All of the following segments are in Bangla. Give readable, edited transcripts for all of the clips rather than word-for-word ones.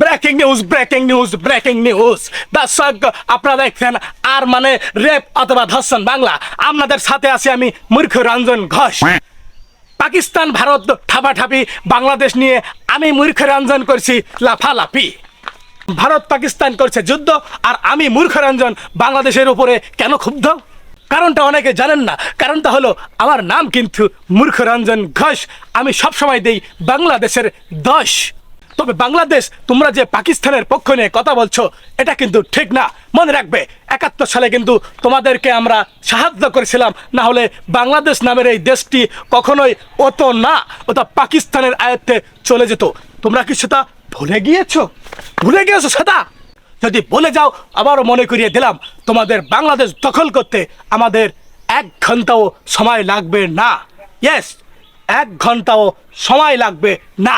Breaking news, breaking news, breaking news. দর্শক, আপনারা দেখছেন আর মানে রেপ অথবা ধর্ষণ বাংলা। আপনাদের সাথে আছি আমি মূর্খ রঞ্জন ঘোষ। পাকিস্তান ভারত ঠাপাঠাপি, বাংলাদেশ নিয়ে আমি মূর্খ রঞ্জন করছি লাফালাফি। ভারত পাকিস্তান করছে যুদ্ধ, আর আমি মূর্খ রঞ্জন বাংলাদেশের উপরে কেন ক্ষুব্ধ? কারণটা অনেকে জানেন না। কারণটা হলো আমার নাম কিন্তু মূর্খ রঞ্জন ঘোষ। আমি সবসময় দেই বাংলাদেশের দোষ। তবে বাংলাদেশ, তোমরা যে পাকিস্তানের পক্ষ নিয়ে কথা বলছো, এটা কিন্তু ঠিক না। মনে রাখবে, 71 সালে কিন্তু তোমাদেরকে আমরা সাহায্য করেছিলাম, না হলে বাংলাদেশ নামের এই দেশটি কখনোই হতো না, ওটা পাকিস্তানের আয়ত্তে চলে যেত। তোমরা কি সেটা ভুলে গিয়েছো? ভুলে গিয়েছো সেটা? যদি বলে যাও, আবারও মনে করিয়ে দিলাম, তোমাদের বাংলাদেশ দখল করতে আমাদের 1 ঘন্টাও সময় লাগবে না। ইয়েস, 1 ঘন্টাও সময় লাগবে না।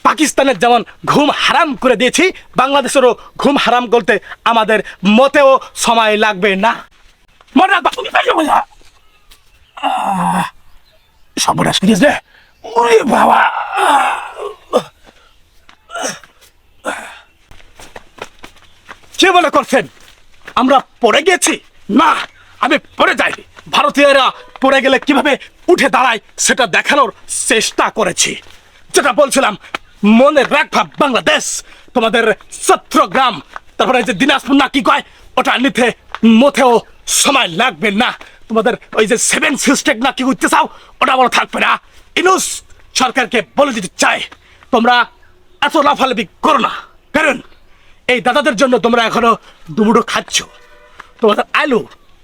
পাকিস্তানের যেমন ঘুম হারাম করে দিয়েছি, বাংলাদেশেরও ঘুম হারাম করতে আমাদের মোটেও সময় লাগবে না। মনে রাখবা। সর্বনাশ করিস রে। ওরে বাবা, কে মনে করছেন আমরা পড়ে গেছি? না, আমি পড়ে যাইনি। ভারতীয়রা পড়ে গেলে কিভাবে উঠে দাঁড়ায় সেটা দেখানোর চেষ্টা করেছি। যেটা বলছিলাম, মনে রাখবা, বাংলাদেশ তোমাদের চট্টগ্রাম, তারপরে যে দিনাজপুর না কি কয়, ওটা নিতে মোটেও সময় লাগবে না। তোমাদের ওই যে 7 সিস্টেম না কি উঠতে চাও, ওটা বড় থাকবে না। ইনুস সরকারকে বলে দিতে চাই, তোমরা এত লাফালাফি করো না। কারণ এই দাদাদের জন্য তোমরা এখনো দুমুঠো খাচ্ছ। তোমাদের আলু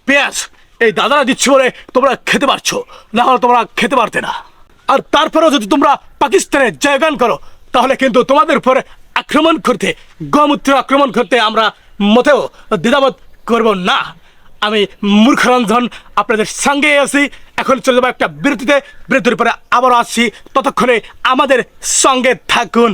পেঁয়াজ এই দাদারা দিচ্ছে বলে তোমরা খেতে পারছো, না হলে তোমরা খেতে পারতে না। আর তারপরেও যদি তোমরা পাকিস্তানে জয়গান করো, তাহলে কিন্তু তোমাদের উপরে আক্রমণ করতে, গণমূত্র আক্রমণ করতে আমরা মোটেও দ্বিধাবোধ করব না। আমি মূর্খ রঞ্জন আপনাদের সঙ্গে আছি। এখন চলে যাবো একটা বিরতিতে। বিরতির পরে আবারও আসছি, ততক্ষণে আমাদের সঙ্গে থাকুন।